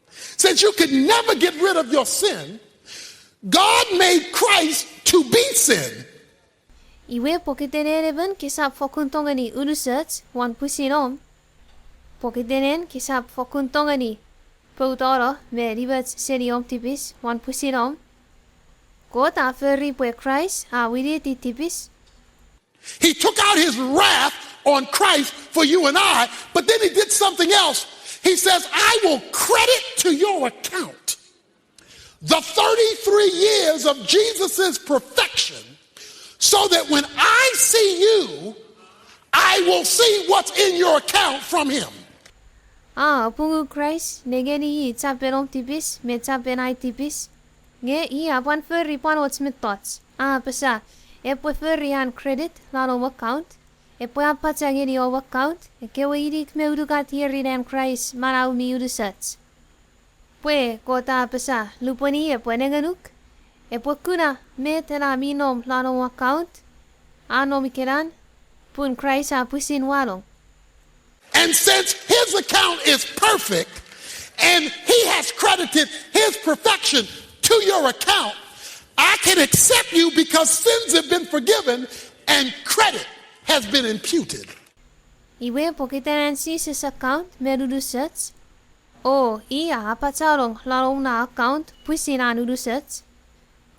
since you can never get rid of your sin, God made Christ to be sin. Iwe pokiteneren kisap fokuntongani unusets wan pusinom. Pokitenen kisap fokuntongani potoro me ribets seriom tipis wan pusinom. Kot aferi pue Christ a widiti tipis. He took out his wrath on Christ for you and I, but then he did something else. He says, I will credit to your account the 33 years of Jesus' perfection so that when I see you, I will see what's in your account from him. Pungu Christ negeni I tapenom tipis me tapenai tipis. Nge I apan feri panots mit thoughts. Pesa pue feri an credit lanom account. Pue apatagini o account. Kewe idik me udugat hirinan Christ marau mi udusats. Pue kota pesa luponi pue nenganuk. Pue kuna me tena minom lanom account. Anom ikeran pun Christ apusin walong. And since his account is perfect, and he has credited his perfection to your account, I can accept you because sins have been forgiven and credit has been imputed. Iwe pokitanan si sa account merudusats. O iya apacalong larong na account pusin anudusats.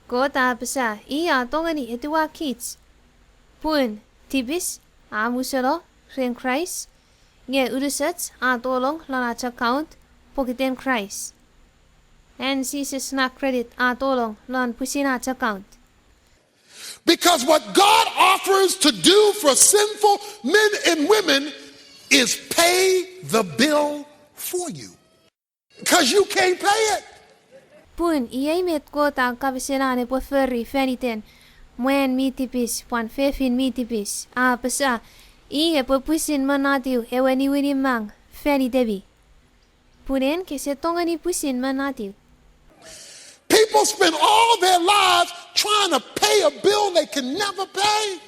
Kota pesa iya tongani etuwa kits. Pun tibis amusalo ren Christ. Nge udusats atolong lanach account pokiten Christ. And si na credit atolong lan pusinach account. Because what God offers to do for sinful men and women is pay the bill for you. Because you can't pay it. Pun iay met ko tang kabisilane po ferry feniten muen mitipis puan fefin mitipis pesa iye po pusin manatiu eweni wini mang feni debi. Punen ke se tongani pusin manatiu. People spend all their lives trying to pay a bill they can never pay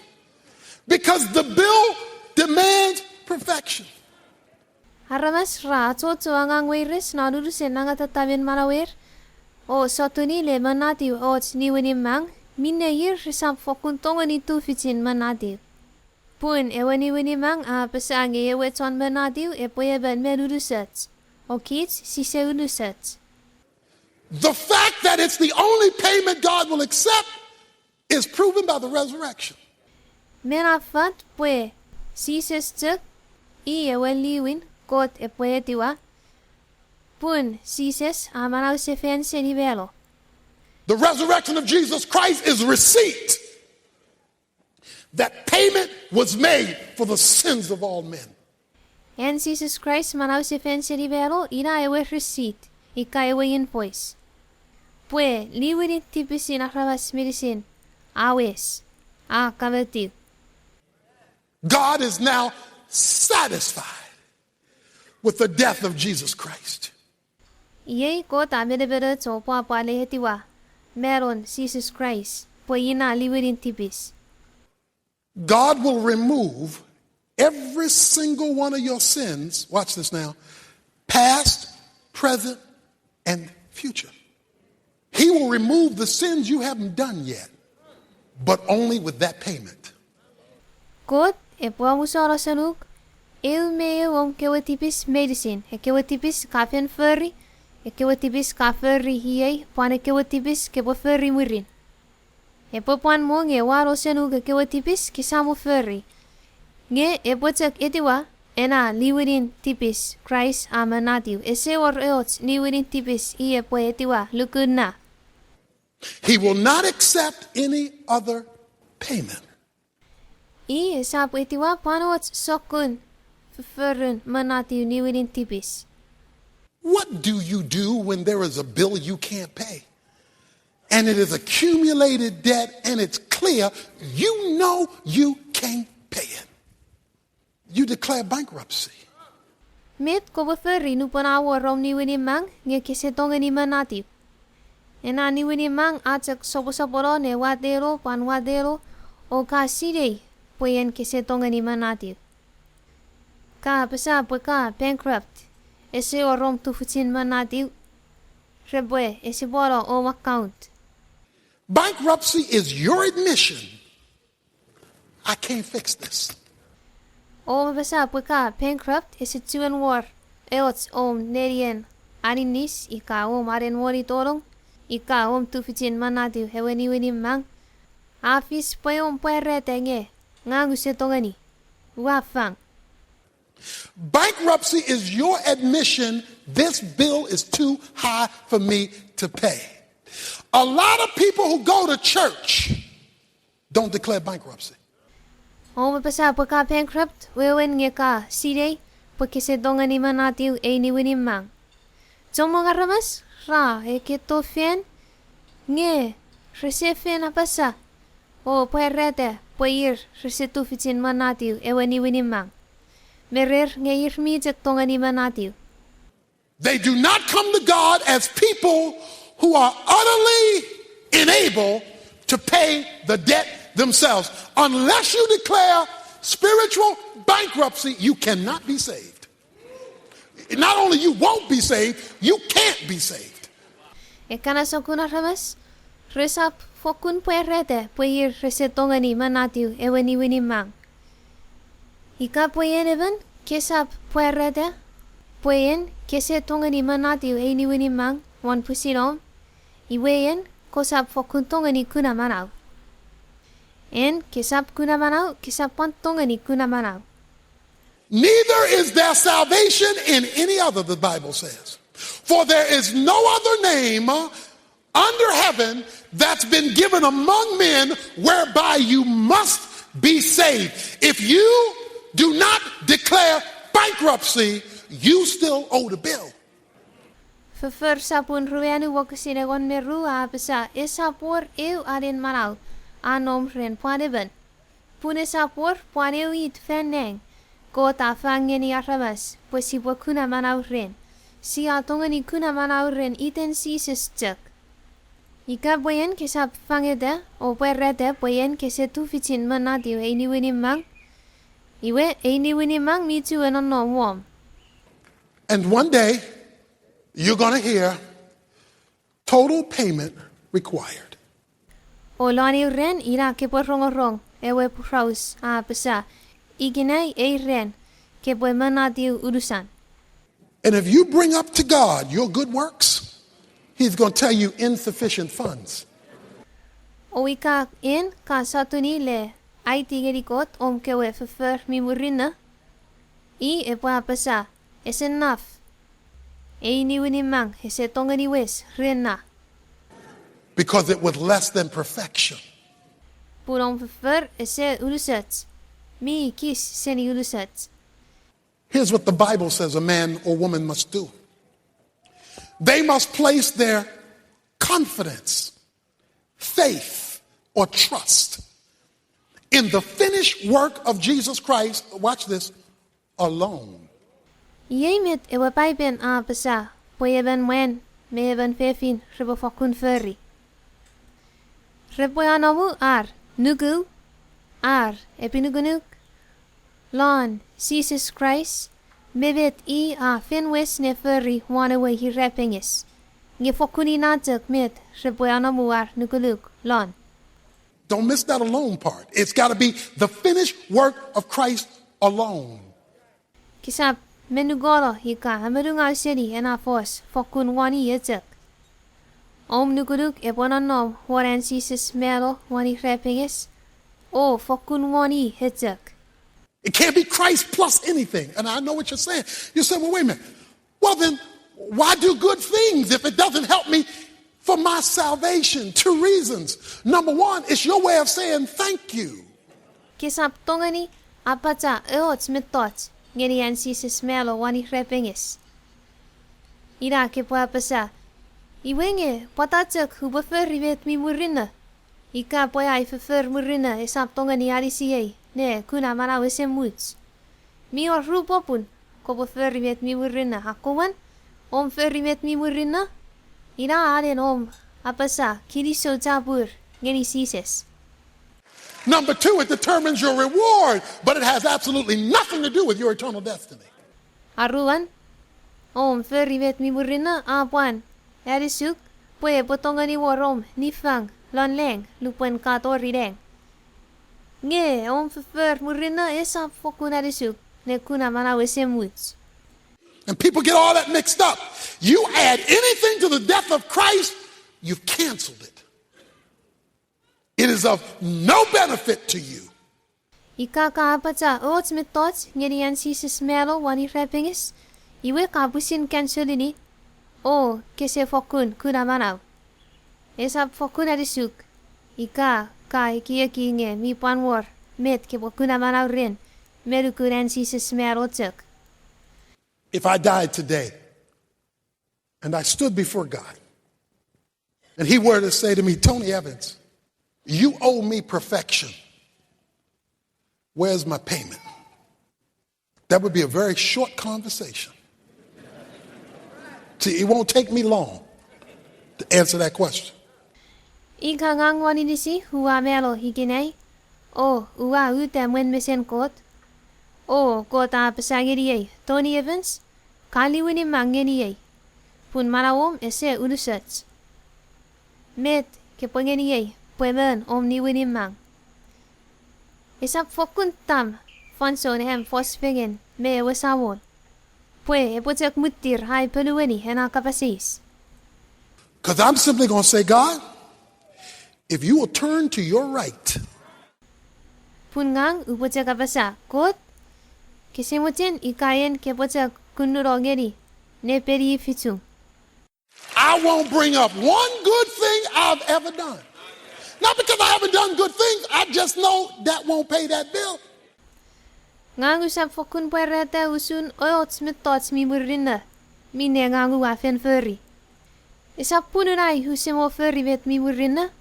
because the bill demands perfection. Haramas ra tsotso angang weiris na dudusin nga tatabin malawer o sotuni le manatiu o ni wini mang minne yir risam fokuntongani tu fitin manatiu. Pun eweni wini mang pesa ange yeweton manatiu epoye ben medudusats o kits si se udusats. The fact that it's the only payment God will accept is proven by the resurrection. Menafat pue sises tuk iye weliwin kot epoetiwa pun sises amanaw se fen se nivelo. The resurrection of Jesus Christ is receipt that payment was made for the sins of all men. En Jesus Christ manaw se fen se nivelo ina ewe receipt ika ewe invoice. Pue liwin tipisin akrabas medicine awes kavertiu. God is now satisfied with the death of Jesus Christ. Iye ko tamedebere tsopo apalehetiwa meron Jesus Christ po ina liwin tipis. God will remove every single one of your sins, watch this now, past, present, and future. He will remove the sins you haven't done yet, but only with that payment. Kot epuamusoro sanuk il me wong kewatipis medicine kewatipis kafen ferry kewatipis ka ferry hiye pane kewatipis kepo ferry murin. Epopuan mo nge waro sanuk kewatipis kisamu ferry. Nge epotek etiwa ena liwinin tipis Christ amanatiu ese or eots liwinin tipis iye po etiwa lukun na. He will not accept any other payment. Iye sapo etiwa panots sokun ferun manatiu liwinin tipis. What do you do when there is a bill you can't pay? And it is accumulated debt and it's clear you know you can't pay it. You declare bankruptcy. Met ko ferry nu panawo rom liwinin mang nge kisetong ni manatiu. Ena ni wini mang acak sopo-soporo ne wadero pan wadero o ka sidei puyen kisetong ni manatiu. Ka pesa ka bankrupt ese o rom tufutin manatiu. Rebwe ese boro o account. Bankruptcy is your admission. I can't fix this. O pesa ka bankrupt ese tuan war eots om nerien aninis ika om aren wari torong. Ika om tufitin manatiu heweni wini mang. Afis poyom puerete nge ngangu setongani. Wafang. Bankruptcy is your admission this bill is too high for me to pay. A lot of people who go to church don't declare bankruptcy. Om pesa ka bankrupt wewen nge ka sidei pokkisetongani manatiu ni wini mang. Jomo ngaramas ra keto fen nge resefen apasa o puerete puir resetu fitin manatiu eweni wini mang merer nge irmi tongani manatiu. They do not come to God as people who are utterly unable to pay the debt themselves. Unless you declare spiritual bankruptcy, you cannot be saved. not only you won't be saved, you can't be saved. E kana sokuna ramas, resap fokun puerete, puir resetongani manatiu eweni wini mang. Ika puyen even, kesap puerete, puyen kesetongani manatiu eini wini mang, wan pusinom, iweyen kosap fokun tongani kuna manau. En kesap kuna manau, kesap pantongani kuna manau. Neither is there salvation in any other, the Bible says. For there is no other name under heaven that's been given among men whereby you must be saved. If you do not declare bankruptcy, you still owe the bill. För sapun ruenu wakasine gon meru apesa esapor eu aden manau anom ren puaneben. Pune sapor puaneu it fenneng. Kota fangeni aramas, pues si kuna manau ren. Si atongani kuna manau ren iten sises chak. Ika boyen kesap fangede o puerete boyen kesetu fitin manatiu eini wini mang. Iwe eini wini mang mitu enono wom. And one day, you're going to hear total payment required. O lani ren ira ke porongorong ewe praus a pesa. Iginay e ren ke boy manatiu urusan. And if you bring up to God your good works, he's going to tell you insufficient funds. O ika in ka satuni le ai tigerikot om kewe fefer mi murina. I e pa pesa is enough. E ni wini mang ese tongani wes rena. Because it was less than perfection. Purom fefer ese urusat. Mi kis seni urusat. Here's what the Bible says a man or woman must do. They must place their confidence, faith, or trust in the finished work of Jesus Christ, watch this, alone. Yemit ewe paipen a pesa, poyeben wen, meben fefin, rebo fakun ferri. Repoyanamu ar, nugu, ar, epinugunuk, lon, Jesus Christ, mebet I a finwes ne ferri wanewe hi repingis. Nge fokuni natak met, repoyanamu ar, nuguluk, lon. Don't miss that alone part. It's got to be the finished work of Christ alone. Kisap, menugolo hika, amerunga seri ena fos, fokun wani yetak. Om nuguluk ebonanom, waran Jesus melo wani repingis. O fokun wani hetak. It can't be Christ plus anything. And I know what you're saying. You say, well, wait a minute. Well, then, why do good things if it doesn't help me for my salvation? Two reasons. Number one, it's your way of saying thank you. Kisap tongani, apata eots metot, ngerian sisis melo wani repengis. Ira ke puapasa. Iwenge, patatak hubafer rivet mi murina. Ika poya ifer murina esap tongani arisiye. Ne, kuna mana wese muts. Mi or rupopun, kobo ferrimet mi murina hakuman, om ferrimet mi murina. Ina aden om, apasa, kiriso tabur, geni sises. Number two, it determines your reward, but it has absolutely nothing to do with your eternal destiny. Aruan, om ferrimet mi murina apuan, erisuk, pue potongani warom, nifang, lonleng, lupen katori deng. Nge, om fefer murina esa fokuna risuk, ne kuna mana wese muts. And people get all that mixed up. You add anything to the death of Christ, you've canceled it. It is of no benefit to you. Ika ka apata ots metot, ngerian sisis melo wani repingis, iwe kabusin cancelini. O, kese fokun kuna manaw. Esa fokuna risuk. Ika, kai kia nge mi panwar met ke bokuna manaw rin merukuran sisis merotek. If I died today and I stood before God and he were to say to me, Tony Evans, you owe me perfection. Where's my payment? That would be a very short conversation. See, it won't take me long to answer that question. Ika ngang wani nisi huwa melo higinay. O, uwa uta mwen mesen kot. O, kota pasagiriye, Tony Evans. kali wini mangeni ye. Pun manawom ese udusats. Met ke pengeni ye, pueben om ni wini mang. Isap fokun tam, fanson hem fosfegen, me wasawol. Pue epotek mutir hai peluweni hena kapasis. Because I'm simply going to say, God, if you will turn to your right, Pun ngang upotek kapasa, kot? Kisimutin ikayen kepotek kunurogeri, ne peri fitung. I won't bring up one good thing I've ever done. Not because I haven't done good things, I just know that won't pay that bill. Ngang usap fokun puerete usun oyots mitots mi murrinna, mi ne ngangu afen furry. Isap pununai husimo furry vet mi murrinna?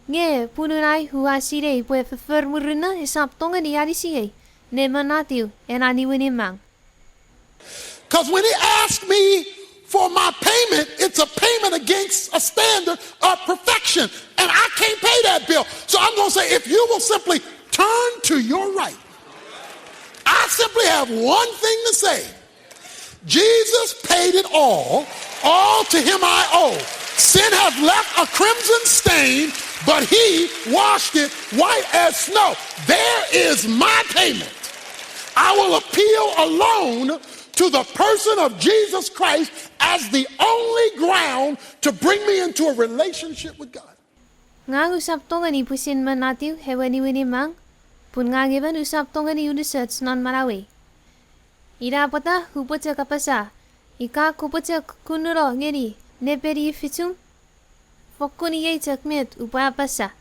Nge pununai huasire pue fur murrinna isap tonga ni yarisiye, ne manatiu en ani winimang. Because when he asked me for my payment, it's a payment against a standard of perfection. And I can't pay that bill. So I'm going to say, if you will simply turn to your right, I simply have one thing to say. Jesus paid it all to him I owe. Sin hath left a crimson stain, but he washed it white as snow. There is my payment. I will appeal alone to the person of Jesus Christ as the only ground to bring me into a relationship with God. Ngang usap tonga ni pusin manatiu hewani winimang, pun ngangiban usap tonga ni udusats non marawi. Ira pata hupote kapasa, ika kupote kunuro ngeri, ne peri fitung. Fokuni ye tekmet upaya pasa.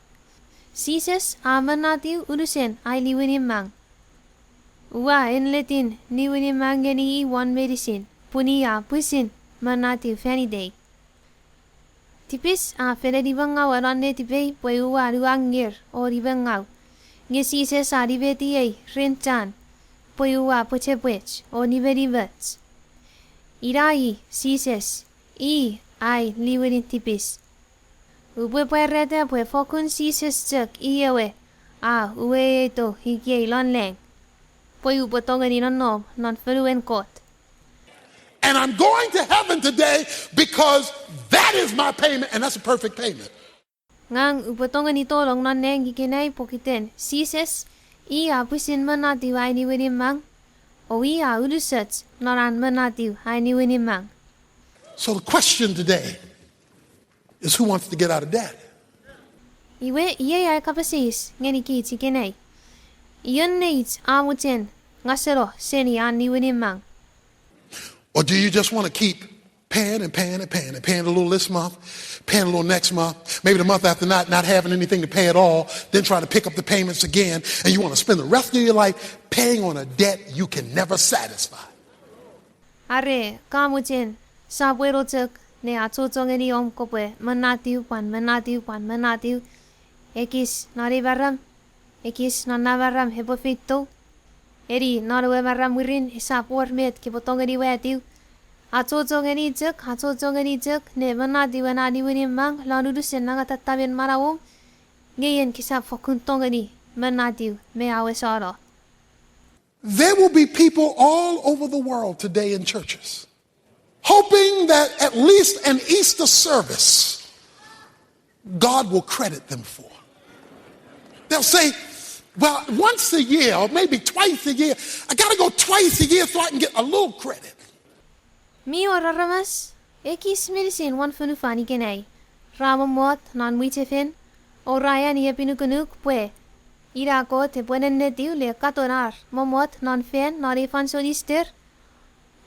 Sises amanatiu udusen aili winimang. Uwa enletin ni winimang ngeni one medicine, punia pusin manatiu fanny day. Tipis fele ribangau arane tipei pue uwa ruangir o ribangau. Nge sises aribeti ye renchan. Pue uwa pochepwech o niveribets. Irai sises ai liwerin tipis. Upue puerete pue fokun sises tuk iyewe uwe to hikie lon leng. Pue upotonga ni non fluen kot. And I'm going to heaven today because that is my payment, and that's a perfect payment. Ngang upotonga ni tolong non leng gikinay pokiten sises pusin manatiu ai ni winimang. O udusats noran manatiu ai ni winimang. So the question today is, who wants to get out of debt? Iwe ay kapasis ngeni ki tikenay. Iyon needs amuten ngasero seni an ni winimang. Or do you just want to keep paying and paying and paying and paying a little this month, paying a little next month, maybe the month after not having anything to pay at all, then trying to pick up the payments again, and you want to spend the rest of your life paying on a debt you can never satisfy? Are kamuten sabwero tuk ne atotongeni om kopwe manatiu manatiu. Ekis narivaram, ekis nanavaram hebofito. Eri narwe varam wirin isapor met kipotongeni wetiu. Atotongeni tuk ne manatiu anani winimang lanudusen nagatattabin marawom. Ngayon kisap fokuntongeni manatiu me awesaro. There will be people all over the world today in churches hoping that at least an Easter service God will credit them for. They'll say, well, once a year or maybe twice a year, I got to go twice a year so I can get a little credit. Mi oraramas, ekis medicine wan funufani kenay. Ramamot nan witefen, o raya ni epinukunuk pue. Ira ko te pueden netiu le katonar, momot non fen nari fansonister.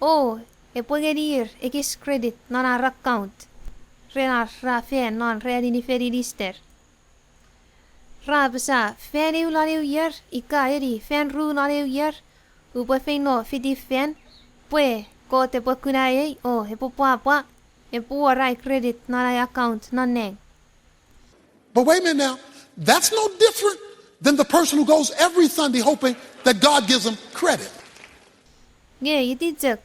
O, e puegerir ekis credit non ar account. Renar ra fen non readini ferilister. Ra besa fen eu lariu yer, ika eri fen ru lariu yer. Upo fen no fiti fen, pue ko te puekunaye o e pupuapua. E puarai credit narai account non neng. But wait a minute now, that's no different than the person who goes every Sunday hoping that God gives them credit. Ge ititzuk.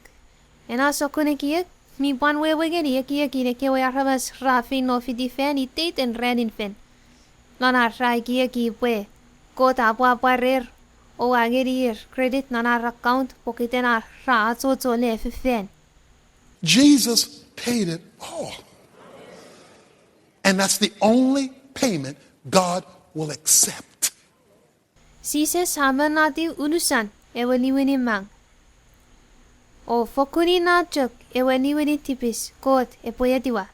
En aso kunekiek, mi panwe wegeni ekieki ne kewe arabas rafi no fiti fen itit en redin fen. Lana rai kieki pue, kota apua parer, O agerir credit na account pokite na ra cho le fen. Jesus paid it all. And that's the only payment God will accept. Jesus hamanati ulusan ewani mang. O fokuri na chok ewani tipis kot epoyatiwa.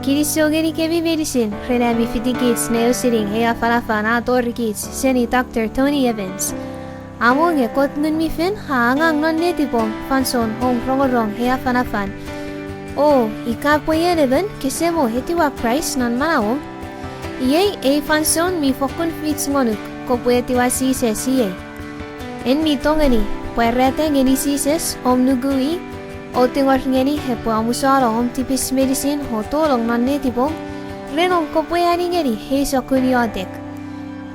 Kirisogeni kevi medicine, Renami Fitigits, Neo Sitting, Hea Falafana, Dorigits, Seni Dr. Tony Evans. Among a kot nun mi fin, hangang non netibom, fanson, hong rongorong, Hea Fanafan. O, ikapoye leven, kisemo hetiwa price non manaom. Iye, a fanson mi fokun fits monuk, kopuetiwa sise siye. En mi tongani, puerrete ngeni sises, om nugui. O tingor ngeni hepo amusara om tipis medicine ho tolong non netibong renom ko puani ngeni he sokuni odek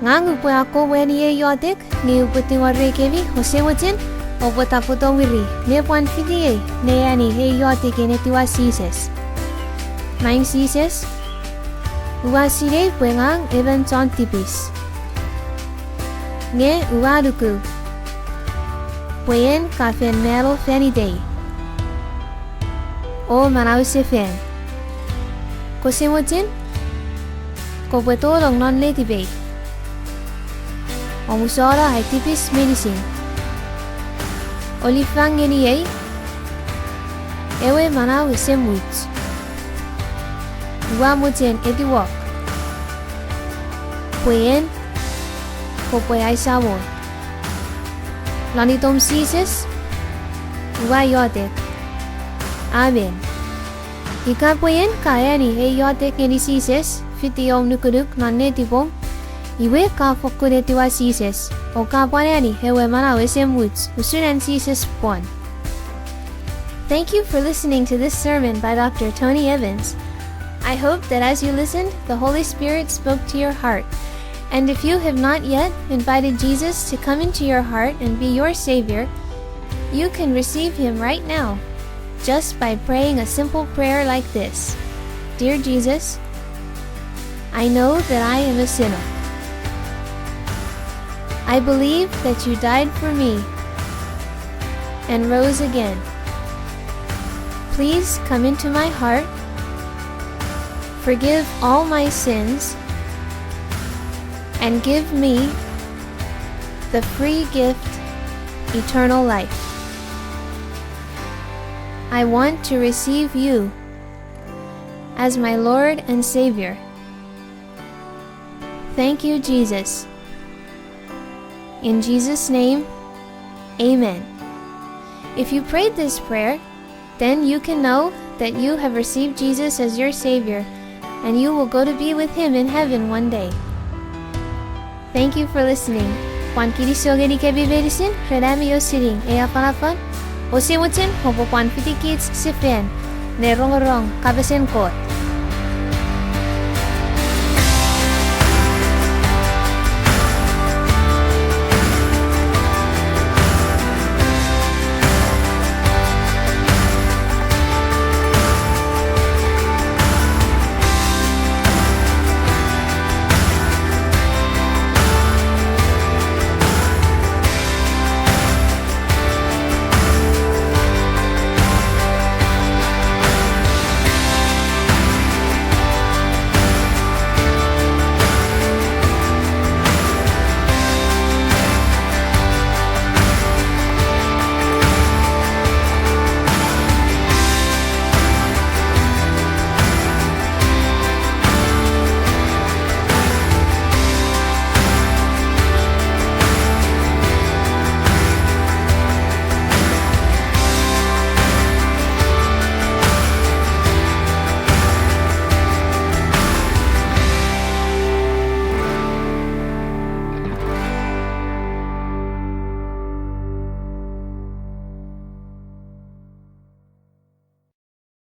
ngang upo ako weni e yodek ni upo tingor rekevi ho sewotin o bota potong wiri ne puan fiti ne ani he yodek ene tiwa sises maing sises uwa sire puengang even ton tipis nge uwa duku puen kafen melo feni day O Manau Sefen. Kosemotin? Ko betolong non letibay. O musora ay tipis medicine. Olifang yeniyay. Ewe Manau Semwit. Guamutin etiwok. Puyen. Ko puay sabon. Lanitom sises. Guayodek. Amen. Ikapoyen kaya ni he yotek ni sises, fitiom nukuduk na netibom, iwe ka fokunetiwa sises, o kapanya ni hewe manawe semwoods, usunan sises pon. Thank you for listening to this sermon by Dr. Tony Evans. I hope that as you listened, the Holy Spirit spoke to your heart. And if you have not yet invited Jesus to come into your heart and be your Savior, you can receive Him right now. Just by praying a simple prayer like this. Dear Jesus, I know that I am a sinner. I believe that you died for me and rose again. Please come into my heart, forgive all my sins, and give me the free gift, eternal life. I want to receive you as my Lord and Savior. Thank you, Jesus. In Jesus' name, Amen. If you prayed this prayer, then you can know that you have received Jesus as your Savior, and you will go to be with Him in heaven one day. Thank you for listening. Juan Kirisogeni Kebiberisin, Redamio Sitting, Ea Panafan, O Simutin, Hopo Juan Fitikits, Sifen, Ne Rongrong, Kabesen Kot.